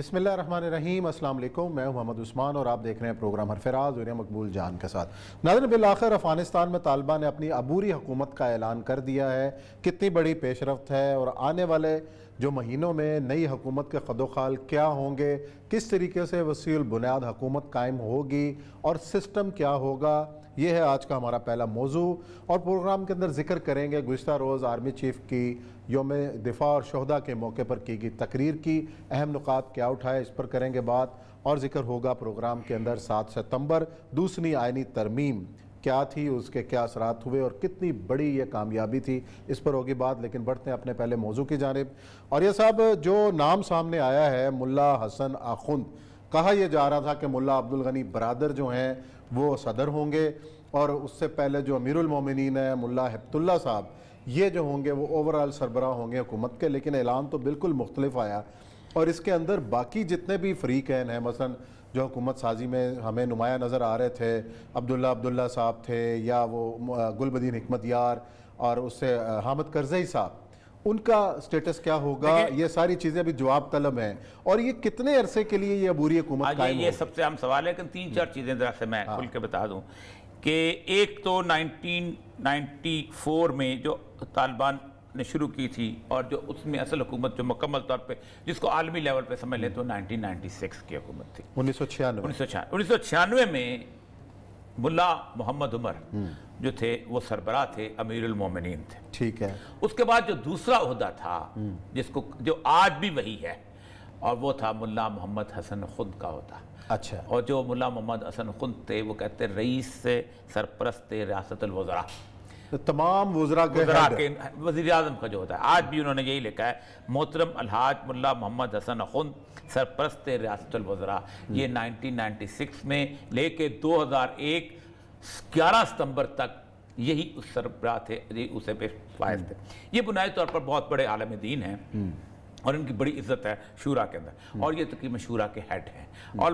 بسم اللہ الرحمن الرحیم۔ السلام علیکم، میں ہوں محمد عثمان اور آپ دیکھ رہے ہیں پروگرام حرفراز اور مقبول جان کے ساتھ۔ ناظرین، بالآخر افغانستان میں طالبان نے اپنی عبوری حکومت کا اعلان کر دیا ہے۔ کتنی بڑی پیش رفت ہے اور آنے والے جو مہینوں میں نئی حکومت کے خد و خال کیا ہوں گے، کس طریقے سے وسیع البنیاد حکومت قائم ہوگی اور سسٹم کیا ہوگا، یہ ہے آج کا ہمارا پہلا موضوع۔ اور پروگرام کے اندر ذکر کریں گے گزشتہ روز آرمی چیف کی یوم دفاع اور شہداء کے موقع پر کی گئی تقریر کی اہم نکات کیا اٹھائے، اس پر کریں گے بات، اور ذکر ہوگا پروگرام کے اندر 7 ستمبر دوسری آئینی ترمیم کیا تھی، اس کے کیا اثرات ہوئے اور کتنی بڑی یہ کامیابی تھی، اس پر ہوگی بات۔ لیکن بڑھتے ہیں اپنے پہلے موضوع کی جانب۔ اور یہ صاحب جو نام سامنے آیا ہے ملا حسن آخوند، کہا یہ جا رہا تھا کہ ملا عبدالغنی برادر جو ہیں وہ صدر ہوں گے، اور اس سے پہلے جو امیر المومنین ہیں ملا ہبت اللہ صاحب، یہ جو ہوں گے وہ اوورآل سربراہ ہوں گے حکومت کے۔ لیکن اعلان تو بالکل مختلف آیا، اور اس کے اندر باقی جتنے بھی فریقین ہیں، مثلا جو حکومت سازی میں ہمیں نمایاں نظر آ رہے تھے، عبداللہ صاحب تھے، یا وہ گل بدین حکمت یار، اور اس سے حامد کرزئی صاحب، ان کا سٹیٹس کیا ہوگا، یہ ساری چیزیں بھی جواب طلب ہیں۔ اور یہ کتنے عرصے کے لیے یہ عبوری حکومت قائم ہوگی؟ یہ سب سے اہم سوال ہے، لیکن 3-4 چیزیں ذرا سے میں کھل کے بتا دوں کہ ایک تو 1994 میں جو طالبان نے شروع کی تھی، اور جو اس میں اصل حکومت جو مکمل طور پہ جس کو عالمی لیول پہ سمجھ لیں تو 1996 کی حکومت تھی، 1996 میں ملا محمد عمر جو تھے وہ سربراہ تھے، امیر المومنین تھے۔ ٹھیک ہے۔ اس کے بعد جو دوسرا عہدہ تھا جس کو جو آج بھی وہی ہے، اور وہ تھا ملا محمد حسن خند کا عہدہ۔ اچھا۔ اور جو ملا محمد حسن خند تھے وہ کہتے ہیں رئیس سرپرست ریاست الوزراء، تمام وزراء کے وزیر اعظم کا جو ہوتا ہے۔ آج بھی انہوں نے یہی لکھا ہے، محترم الحاج ملا محمد حسن خند سرپرست ریاست الوزراء۔ یہ 1996 میں لے کے 2001 11 ستمبر تک یہی اس سربراہ تھے، اسے پہ فائز تھے۔ یہ بنیادی طور پر بہت بڑے عالم دین ہیں، اور ان کی بڑی عزت ہے شورا کے اندر، اور یہ تقریباً شورا کے ہیڈ ہیں۔ اور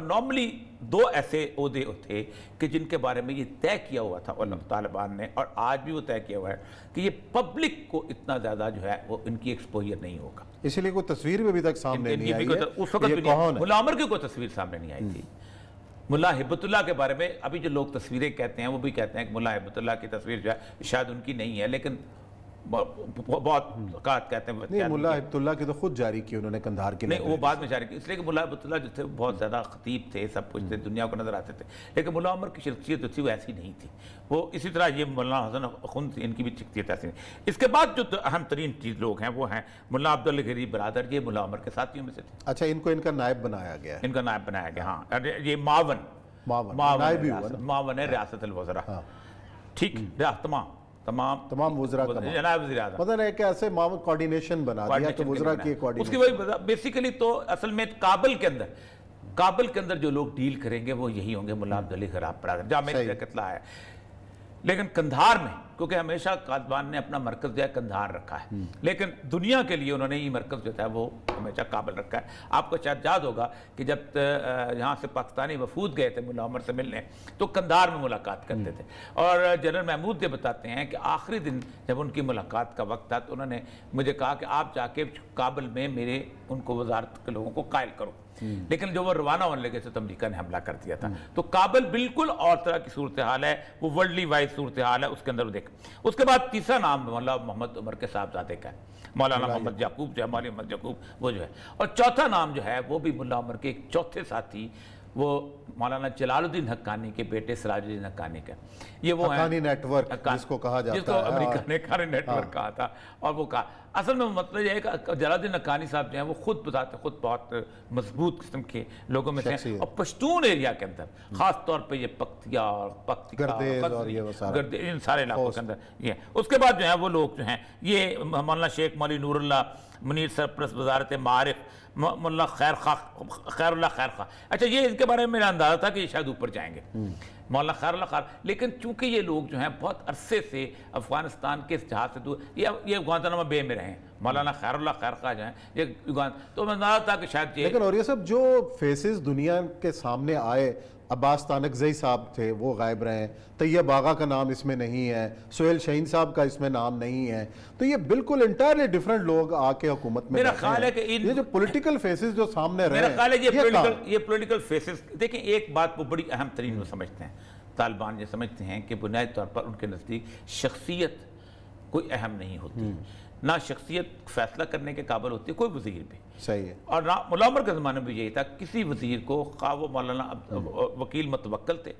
نارملی 2 ایسے عہدے تھے کہ جن کے بارے میں یہ طے کیا ہوا تھا طالبان نے، اور آج بھی وہ طے کیا ہوا ہے کہ یہ پبلک کو اتنا زیادہ جو ہے وہ ان کی ایکسپوجر نہیں ہوگا۔ اسی لیے کوئی تصویر بھی ابھی تک سامنے نہیں آئی ہے۔ اس وقت ملا عمر کی کوئی تصویر سامنے نہیں آئی تھی۔ ملا ہبت اللہ کے بارے میں ابھی جو لوگ تصویریں کہتے ہیں وہ بھی کہتے ہیں کہ ملا ہبت اللہ کی تصویر جو ہے شاید ان کی نہیں ہے، لیکن بہت کہتے ہیں نہیں، ملا ہبت اللہ کی تو خود جاری کی انہوں نے کندھار کے لیے، نہیں وہ بعد میں جاری کی، اس لیے کہ ملا ہبت اللہ جو تھے بہت زیادہ خطیب تھے، سب کچھ تھے، دنیا کو نظر آتے تھے، لیکن ملا عمر کی شخصیت جو تھی وہ ایسی نہیں تھی۔ وہ اسی طرح یہ ملا حسن خند ان کی بھی شخصیت ایسی نہیں۔ اس کے بعد جو اہم ترین چیز لوگ ہیں وہ ہیں ملا عبدالغنی برادر، یہ ملا عمر کے ساتھیوں میں سے تھے۔ اچھا، ان کو ان کا نائب بنایا گیا ہے؟ ان کا نائب بنایا گیا، ہاں، یہ معاون ہے ریاست الوزراء۔ ٹھیک، تمام وزراء کا جناب وزیر اعظم، مطلب ایک ایسے معاون کوارڈینیشن بنا دیا کہ وزراء کی کوارڈینیشن۔ اس کی وہی بیسیکلی تو اصل میں کابل کے اندر جو لوگ ڈیل کریں گے وہ یہی ہوں گے ملا عبدالغنی خراب برادر، جہاں میری اطلاع ہے۔ لیکن کندھار میں، کیونکہ ہمیشہ طالبان نے اپنا مرکز جو ہے کندھار رکھا ہے، لیکن دنیا کے لیے انہوں نے یہ مرکز جو ہے وہ ہمیشہ کابل رکھا ہے۔ آپ کو شاید یاد ہوگا کہ جب یہاں سے پاکستانی وفود گئے تھے ملا عمر سے ملنے تو کندھار میں ملاقات کرتے تھے، اور جنرل محمود یہ بتاتے ہیں کہ آخری دن جب ان کی ملاقات کا وقت تھا تو انہوں نے مجھے کہا کہ آپ جا کے کابل میں میرے ان کو وزارت کے لوگوں کو قائل کرو، لیکن جو وہ روانہ ہونے لگے تو امریکہ نے حملہ کر دیا تھا۔ تو کابل بالکل اور طرح کی صورتحال ہے، وہ ورلڈلی وائز صورتحال ہے، اس کے اندر دیکھ۔ اس کے بعد تیسرا نام مولانا محمد عمر کے صاحبزادے کا ہے، مولانا محمد یعقوب جو ہے، مولانا محمد یعقوب وہ جو ہے۔ اور چوتھا نام جو ہے وہ بھی ملا عمر کے ایک چوتھے ساتھی، وہ مولانا جلال الدین حقانی کے بیٹے سراج الدین حقانی کا، یہ وہ حقانی نیٹ ورک جس کو کہا جاتا ہے، جس کو امریکہ نے حقانی نیٹ ورک کہا تھا۔ اور وہ کہا اصل میں مطلب یہ ہے کہ جلال الدین حقانی صاحب جو ہیں وہ خود بذات خود بہت مضبوط قسم کے لوگوں میں سے، اور پشتون ایریا کے اندر خاص طور پہ یہ پکتیا گردیز ان سارے علاقوں کے اندر یہ۔ اس کے بعد جو ہیں وہ لوگ جو ہیں یہ مولانا شیخ مولی نور اللہ منیر سرپرست وزارت معارف، ملا خیر اللہ خیر خواہ۔ اچھا، یہ ان کے بارے میں میرا اندازہ تھا کہ یہ شاید اوپر جائیں گے، مولانا خیر اللہ خیر، لیکن چونکہ یہ لوگ جو ہیں بہت عرصے سے افغانستان کے اس جہاز سے دور، یہ گوانتانامو بے میں رہے ہیں، مولانا خیر اللہ خیر خواہ جو ہیں یہ تو میں اندازہ تھا کہ شاید یہ، لیکن اور یہ سب جو فیسز دنیا کے سامنے آئے عباس تانکزئی صاحب تھے وہ غائب رہے، طیب آغا کا نام اس میں نہیں ہے، سہیل شہین صاحب کا اس میں نام نہیں ہے، تو یہ بالکل انٹائرلی ڈیفرنٹ لوگ آ کے حکومت میں میرا بیٹھے خیال ہیں۔ ہے کہ یہ جو پولیٹیکل فیسز جو سامنے رہے میرا خیال ہے ہیں یہ پولیٹیکل فیسز، دیکھیں ایک بات وہ بڑی اہم ترین وہ سمجھتے ہیں طالبان، یہ سمجھتے ہیں کہ بنیادی طور پر ان کے نزدیک شخصیت کوئی اہم نہیں ہوتی، نہ شخصیت فیصلہ کرنے کے قابل ہوتی ہے کوئی وزیر بھی، صحیح ہے، اور مولا عمر کے زمانے میں بھی یہی تھا، کسی وزیر کو خواہ وہ مولانا وکیل متوکل تھے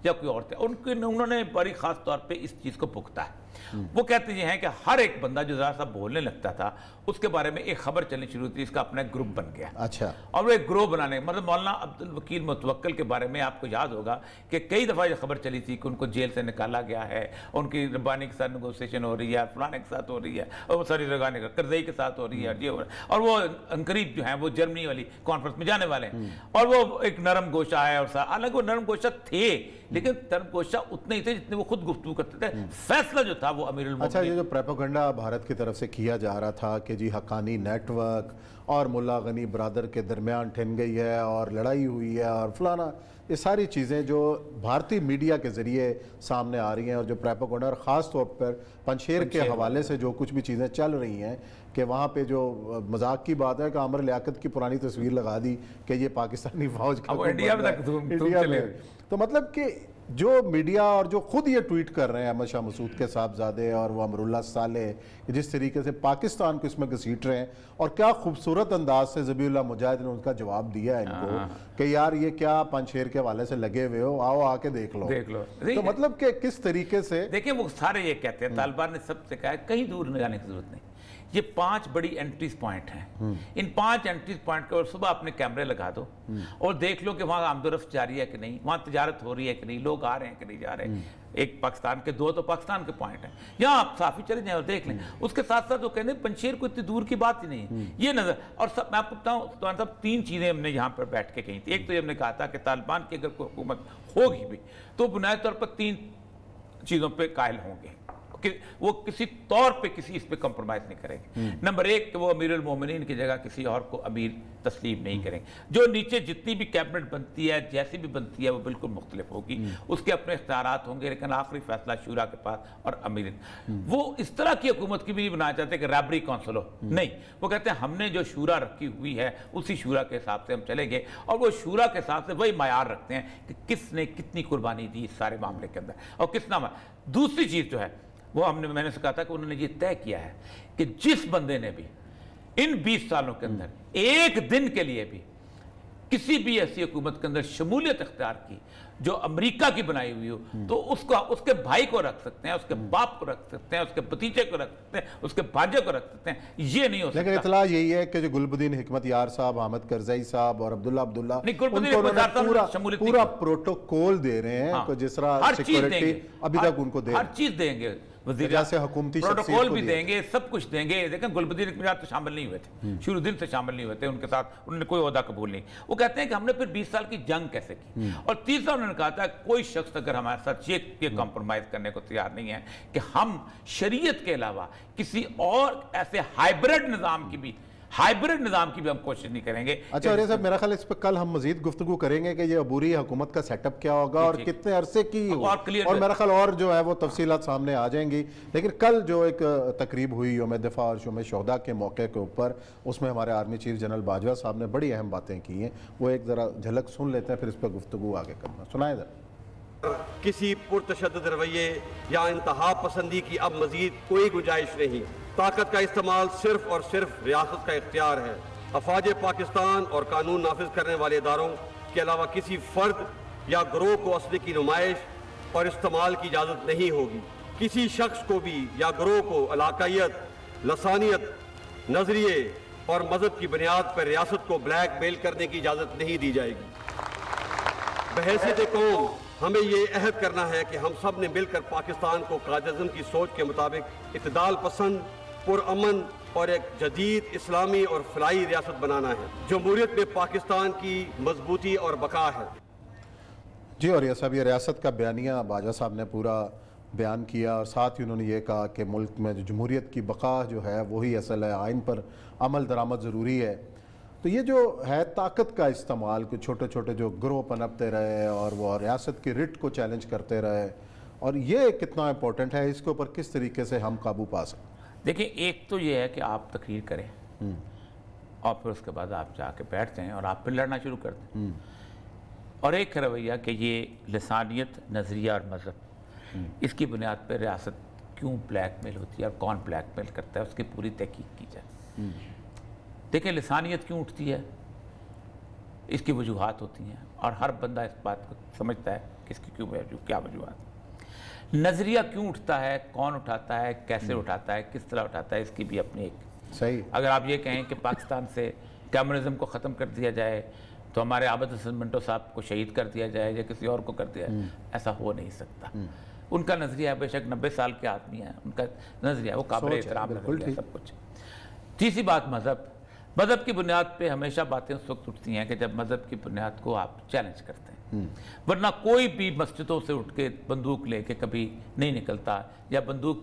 یا کوئی اور تھے، انہوں نے بڑی خاص طور پہ اس چیز کو پختہ ہے۔ وہ کہتے یہ ہیں کہ ہر ایک بندہ جو ذرا سا بولنے لگتا تھا اس کے بارے میں ایک خبر چلنی شروع ہوتی، اس کا اپنا ایک گروپ بن گیا، اچھا، اور وہ ایک گروہ بنانے، مطلب مولانا عبدالوکیل متوکل کے بارے میں آپ کو یاد ہوگا کہ کئی دفعہ یہ خبر چلی تھی کہ ان کو جیل سے نکالا گیا ہے، ان کی ربانی کے ساتھ نیگوسیشن ہو رہی ہے، فلانے کے ساتھ ہو رہی ہے، اور وہ ساری رگانے کا کرزئی کے ساتھ ہو رہی ہے، اور وہ انقریب جو ہیں وہ جرمنی والی کانفرنس میں جانے والے ہیں، اور وہ ایک نرم گوشہ ہے، اور حالانکہ وہ نرم گوشہ تھے لیکن نرم گوشہ اتنے ہی تھے جتنے وہ خود گفتگو کرتے تھے، فیصلہ جو تھا وہ امیر المومنین۔ اچھا، یہ جو پریپوگنڈا بھارت کی طرف سے کیا جا رہا تھا کہ جی حقانی نیٹ ورک اور ملا غنی برادر کے درمیان ٹھن گئی ہے اور لڑائی ہوئی ہے اور فلانا، یہ ساری چیزیں جو بھارتی میڈیا کے ذریعے سامنے آ رہی ہیں، اور جو پریپوگنڈا اور خاص طور پر پنشیر کے حوالے سے جو کچھ بھی چیزیں چل رہی ہیں کہ وہاں پہ جو مذاق کی بات ہے کہ عامر لیاقت کی پرانی تصویر لگا دی کہ یہ پاکستانی فوج کا انڈیا میں تو مطلب کہ جو میڈیا اور جو خود یہ ٹویٹ کر رہے ہیں احمد شاہ مسعود کے صاحبزادے اور وہ امراللہ صالح، جس طریقے سے پاکستان کو اس میں گھسیٹ رہے ہیں، اور کیا خوبصورت انداز سے ذبیح اللہ مجاہد نے ان کا جواب دیا ہے ان کو کہ یار یہ کیا پنشیر کے حوالے سے لگے ہوئے ہو، آؤ آ کے دیکھ لو۔ تو مطلب کہ کس طریقے سے دیکھیں وہ سارے یہ کہتے ہیں، طالبان نے سب سے کہا ہے کہیں دور نہ جانے کی ضرورت نہیں، یہ 5 بڑی انٹریز پوائنٹ ہیں، ان 5 انٹریز پوائنٹ کے اور صبح اپنے کیمرے لگا دو اور دیکھ لو کہ وہاں آمد و رفت جاری ہے کہ نہیں، وہاں تجارت ہو رہی ہے کہ نہیں، لوگ آ رہے ہیں کہ نہیں جا رہے ہیں۔ ایک پاکستان کے 2 تو پاکستان کے پوائنٹ ہیں، یہاں آپ صافی چلے جائیں اور دیکھ لیں۔ اس کے ساتھ ساتھ وہ کہتے ہیں پنشیر کو اتنی دور کی بات ہی نہیں، یہ نظر، اور میں آپ کو بتاؤں سلطان صاحب 3 چیزیں ہم نے یہاں پر بیٹھ کے کہیں تھی۔ ایک تو ہم نے کہا تھا کہ طالبان کی اگر کوئی حکومت ہوگی بھی تو بنیادی طور پر 3 چیزوں پہ قائل ہوں گے کہ وہ کسی طور پہ کسی اس پہ کمپرومائز نہیں کریں گے۔ نمبر 1 کہ وہ امیر المومنین کی جگہ کسی اور کو امیر تسلیم نہیں کریں گے، جو نیچے جتنی بھی کیبنٹ بنتی ہے جیسی بھی بنتی ہے وہ بالکل مختلف ہوگی، اس کے اپنے اختیارات ہوں گے لیکن آخری فیصلہ شورا کے پاس اور امیر۔ وہ اس طرح کی حکومت کی بھی نہیں بنانا چاہتے کہ رابری کونسل ہو، نہیں، وہ کہتے ہیں ہم نے جو شورا رکھی ہوئی ہے اسی شورا کے حساب سے ہم چلیں گے، اور وہ شورا کے حساب سے وہی معیار رکھتے ہیں کہ کس نے کتنی قربانی دی اس سارے معاملے کے اندر اور کس نہ۔ دوسری چیز جو ہے وہ میں نے کہا تھا کہ انہوں نے یہ طے کیا ہے کہ جس بندے نے بھی ان 20 سالوں کے اندر ایک دن کے لیے بھی کسی بھی ایسی حکومت کے اندر شمولیت اختیار کی جو امریکہ کی بنائی ہوئی ہو تو اس کے بھائی کو رکھ سکتے ہیں، اس کے باپ کو رکھ سکتے ہیں، اس کے بھتیجے کو رکھ سکتے ہیں، اس کے بھانجے کو رکھ سکتے ہیں، یہ نہیں ہو سکتا۔ لیکن اطلاع یہی ہے کہ جو گلبدین حکمت یار صاحب، حامد کرزئی صاحب اور عبداللہ ان کو پورا پروٹوکول دے رہے ہیں کہ جس طرح سیکورٹی ابھی تک ان کو دے، ہر چیز دیں گے، وزیر پروٹوکول بھی دیں گے، سب کچھ دیں گے۔ دیکھیں گلبدین حکمت یار تو شامل نہیں ہوئے تھے، شروع دن سے شامل نہیں ہوئے تھے، ان کے ساتھ انہوں نے کوئی عہدہ قبول نہیں۔ وہ کہتے ہیں کہ ہم نے پھر 20 سال کی جنگ کیسے کی، اور تیسرا انہوں نے کہا تھا کوئی شخص اگر ہمارے ساتھ یہ کمپرومائز کرنے کو تیار نہیں ہے کہ ہم شریعت کے علاوہ کسی اور ایسے ہائیبرڈ نظام کی بھی ہم کوشش نہیں کریں گے۔ اچھا، اور یہ صاحب میرا خیال اس پہ کل ہم مزید گفتگو کریں گے کہ یہ عبوری حکومت کا سیٹ اپ کیا ہوگا اور کتنے عرصے کی ہوگا، اور میرا خیال اور جو ہے وہ تفصیلات سامنے آ جائیں گی۔ لیکن کل جو ایک تقریب ہوئی یوم دفاع اور یوم شہداء کے موقع کے اوپر، اس میں ہمارے آرمی چیف جنرل باجوہ صاحب نے بڑی اہم باتیں کی ہیں، وہ ایک ذرا جھلک سن لیتے ہیں پھر اس پہ گفتگو آگے کرنا، سنائیں ذرا۔ کسی پرتشدد رویے یا انتہا پسندی کی اب مزید کوئی گنجائش نہیں۔ طاقت کا استعمال صرف اور صرف ریاست کا اختیار ہے۔ افواج پاکستان اور قانون نافذ کرنے والے اداروں کے علاوہ کسی فرد یا گروہ کو اسلحے کی نمائش اور استعمال کی اجازت نہیں ہوگی۔ کسی شخص کو بھی یا گروہ کو علاقائیت، لسانیت، نظریے اور مذہب کی بنیاد پر ریاست کو بلیک میل کرنے کی اجازت نہیں دی جائے گی۔ بحیثیت قوم ہمیں یہ عہد کرنا ہے کہ ہم سب نے مل کر پاکستان کو قائد اعظم کی سوچ کے مطابق اعتدال پسند، پرامن اور ایک جدید اسلامی اور فلاحی ریاست بنانا ہے۔ جمہوریت میں پاکستان کی مضبوطی اور بقا ہے۔ جی، اور یہ صاحب یہ ریاست کا بیانیہ باجوہ صاحب نے پورا بیان کیا، اور ساتھ ہی انہوں نے یہ کہا کہ ملک میں جو جمہوریت کی بقا جو ہے وہی اصل ہے، آئین پر عمل درآمد ضروری ہے۔ تو یہ جو ہے طاقت کا استعمال، کہ چھوٹے چھوٹے جو گروہ پنپتے رہے اور وہ ریاست کی رٹ کو چیلنج کرتے رہے، اور یہ کتنا امپورٹنٹ ہے، اس کے اوپر کس طریقے سے ہم قابو پا سکتے ہیں؟ دیکھیں، ایک تو یہ ہے کہ آپ تقریر کریں اور پھر اس کے بعد آپ جا کے بیٹھ جائیں اور آپ پھر لڑنا شروع کر دیں، اور ایک رویہ کہ یہ لسانیت، نظریہ اور مذہب، اس کی بنیاد پہ ریاست کیوں بلیک میل ہوتی ہے اور کون بلیک میل کرتا ہے، اس کی پوری تحقیق کی جائے۔ دیکھیں، لسانیت کیوں اٹھتی ہے، اس کی وجوہات ہوتی ہیں اور ہر بندہ اس بات کو سمجھتا ہے کہ اس کی کیا وجوہات۔ نظریہ کیوں اٹھتا ہے، کون اٹھاتا ہے، کیسے اٹھاتا ہے، کس طرح اٹھاتا ہے، اس کی بھی اپنی ایک صحیح۔ اگر آپ یہ کہیں کہ پاکستان سے کمیونزم کو ختم کر دیا جائے تو ہمارے عابد حسن منٹو صاحب کو شہید کر دیا جائے یا کسی اور کو کر دیا جائے، ایسا ہو نہیں سکتا۔ ان کا نظریہ ہے، بے شک 90 سال کے آدمی ہیں، ان کا نظریہ وہ قابل احترام نظریہ ہے، سب کچھ۔ تیسری بات مذہب کی بنیاد پہ ہمیشہ باتیں اس وقت اٹھتی ہیں کہ جب مذہب کی بنیاد کو آپ چیلنج کرتے ہیں، ورنہ کوئی بھی مسجدوں سے اٹھ کے بندوق لے کے کبھی نہیں نکلتا، یا بندوق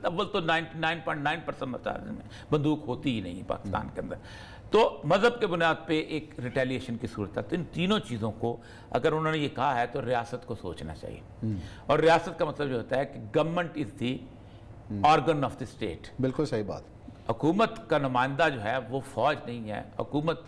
اول تو 99.9% مساجد میں بندوق ہوتی ہی نہیں پاکستان کے اندر۔ تو مذہب کے بنیاد پہ ایک ریٹیلیشن کی صورت ہے۔ تو ان تینوں چیزوں کو اگر انہوں نے یہ کہا ہے تو ریاست کو سوچنا چاہیے، اور ریاست کا مطلب جو ہوتا ہے کہ government is the organ of the state. بالکل صحیح بات۔ حکومت کا نمائندہ جو ہے وہ فوج نہیں ہے،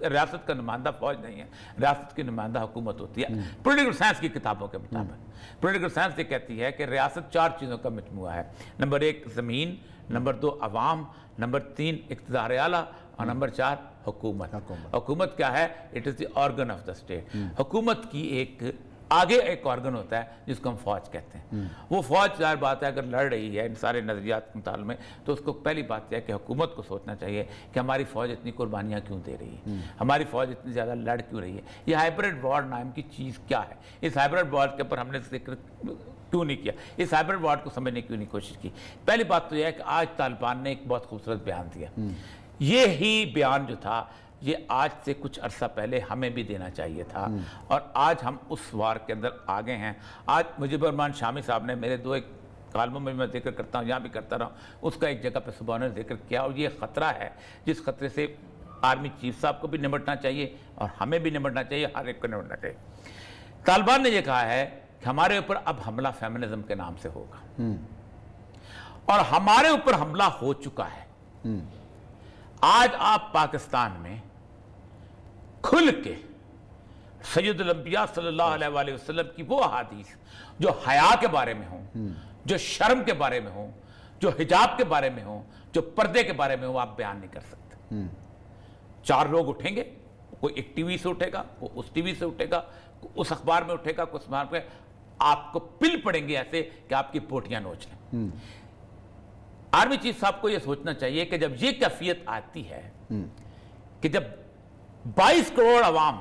ریاست کا نمائندہ فوج نہیں ہے، ریاست کی نمائندہ حکومت ہوتی ہے۔ پولیٹیکل سائنس کی کتابوں کے مطابق پولیٹیکل سائنس یہ کہتی ہے کہ ریاست 4 چیزوں کا مجموعہ ہے۔ نمبر 1 زمین، نمبر 2 عوام، نمبر 3 اقتدار اعلیٰ، اور نمبر 4 حکومت۔ حکومت کیا ہے؟ It is the organ of the state. حکومت کی آگے ایک آرگن ہوتا ہے جس کو ہم فوج کہتے ہیں۔ وہ فوج ظاہر بات ہے اگر لڑ رہی ہے ان سارے نظریات کے مطالعے میں، تو اس کو پہلی بات یہ ہے کہ حکومت کو سوچنا چاہیے کہ ہماری فوج اتنی قربانیاں کیوں دے رہی ہے، ہماری فوج اتنی زیادہ لڑ کیوں رہی ہے، یہ ہائبرڈ وار نام کی چیز کیا ہے، اس ہائبرڈ وار کے اوپر ہم نے ذکر کیوں نہیں کیا، اس ہائبرڈ وار کو سمجھنے کیوں نہیں کوشش کی۔ پہلی بات تو یہ ہے کہ آج طالبان نے ایک بہت خوبصورت بیان دیا، یہی بیان جو تھا یہ آج سے کچھ عرصہ پہلے ہمیں بھی دینا چاہیے تھا، اور آج ہم اس وار کے اندر آگے ہیں۔ آج مجیب الرحمان شامی صاحب نے میرے 2 کالموں میں میں ذکر کرتا ہوں، یہاں بھی کرتا رہا ہوں، اس کا ایک جگہ پہ صبح نے ذکر کیا، اور یہ خطرہ ہے جس خطرے سے آرمی چیف صاحب کو بھی نمٹنا چاہیے اور ہمیں بھی نمٹنا چاہیے، ہر ایک کو نمٹنا چاہیے۔ طالبان نے یہ کہا ہے کہ ہمارے اوپر اب حملہ فیمنزم کے نام سے ہوگا، اور ہمارے اوپر حملہ ہو چکا ہے۔ آج آپ پاکستان میں کھل کے سید الانبیاء صلی اللہ علیہ وآلہ وسلم کی وہ احادیث جو حیا کے بارے میں ہوں، جو شرم کے بارے میں ہوں، جو حجاب کے بارے میں ہوں، جو پردے کے بارے میں ہوں، آپ بیان نہیں کر سکتے۔ 4 لوگ اٹھیں گے، کوئی ایک ٹی وی سے اٹھے گا، کوئی اس ٹی وی سے اٹھے گا، کوئی اس اخبار میں اٹھے گا، کوئی اخبار میں، آپ کو پل پڑیں گے ایسے کہ آپ کی پوٹیاں نوچ لیں۔ آرمی چیف صاحب کو یہ سوچنا چاہیے کہ جب یہ کیفیت آتی ہے کہ جب 22 کروڑ عوام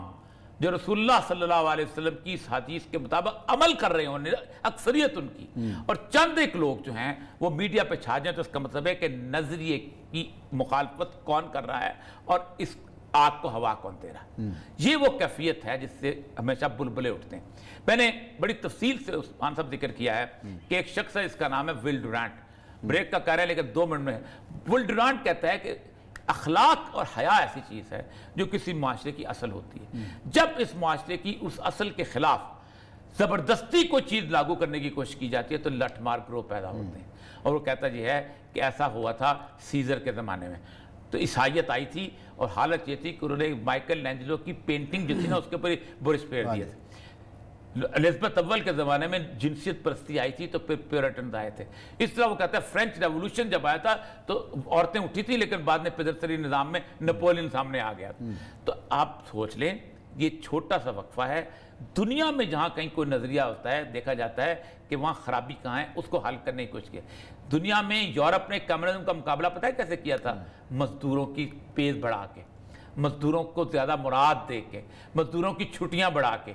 جو رسول اللہ صلی اللہ علیہ وسلم کی اس حدیث کے مطابق عمل کر رہے ہوں، اکثریت ان کی، اور چند ایک لوگ جو ہیں وہ میڈیا پہ چھا جائیں، تو اس کا مطلب ہے کہ نظریے کی مخالفت کون کر رہا ہے اور اس آگ کو ہوا کون دے رہا ہے۔ یہ وہ کیفیت ہے جس سے ہمیشہ بلبلے اٹھتے ہیں۔ میں نے بڑی تفصیل سے عثمان صاحب ذکر کیا ہے کہ ایک شخص ہے، اس کا نام ہے ول ڈورانٹ، بریک کا کہہ رہے ہیں لیکن 2 منٹ میں ہے۔ ول ڈورانٹ کہتا ہے کہ اخلاق اور حیا ایسی چیز ہے جو کسی معاشرے کی اصل ہوتی ہے۔ جب اس معاشرے کی اس اصل کے خلاف زبردستی کوئی چیز لاگو کرنے کی کوشش کی جاتی ہے تو لٹ مار گروہ پیدا ہوتے ہیں، اور وہ کہتا یہ ہے کہ ایسا ہوا تھا سیزر کے زمانے میں، تو عیسائیت آئی تھی اور حالت یہ تھی کہ انہوں نے مائیکل لینجلو کی پینٹنگ جو تھی نا اس کے اوپر برش پھیر دیا تھا۔ الزبتھ اول کے زمانے میں جنسیت پرستی آئی تھی تو پھر پیورٹنز آئے تھے۔ اس طرح وہ کہتا ہے فرینچ ریولوشن جب آیا تھا تو عورتیں اٹھی تھی، لیکن بعد میں پیدرسری نظام میں نپولین سامنے آ گیا۔ تو آپ سوچ لیں یہ چھوٹا سا وقفہ ہے، دنیا میں جہاں کہیں کوئی نظریہ ہوتا ہے دیکھا جاتا ہے کہ وہاں خرابی کہاں ہے، اس کو حل کرنے کی کوشش کی۔ دنیا میں یورپ نے کمیونزم کا مقابلہ پتہ ہے کیسے کیا تھا؟ مزدوروں کی پیز بڑھا کے، مزدوروں کو زیادہ مراد دے کے، مزدوروں کی چھٹیاں بڑھا کے۔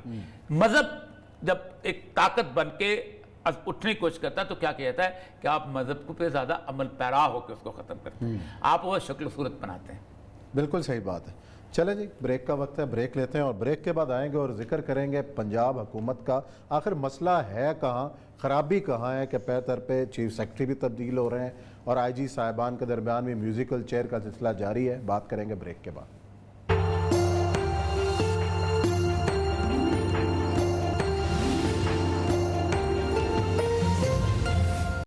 مذہب جب ایک طاقت بن کے اٹھنے کی کوشش کرتا ہے تو کیا کیا جاتا ہے کہ آپ مذہب کو پہ زیادہ عمل پیرا ہو کے اس کو ختم کرتے ہیں، آپ وہ شکل صورت بناتے ہیں۔ بالکل صحیح بات ہے۔ چلیں جی، بریک کا وقت ہے، بریک لیتے ہیں اور بریک کے بعد آئیں گے اور ذکر کریں گے پنجاب حکومت کا آخر مسئلہ ہے کہاں، خرابی کہاں ہے کہ پے در پہ چیف سیکرٹری بھی تبدیل ہو رہے ہیں اور آئی جی صاحبان کے درمیان بھی میوزیکل چیئر کا سلسلہ جاری ہے۔ بات کریں گے بریک کے بعد۔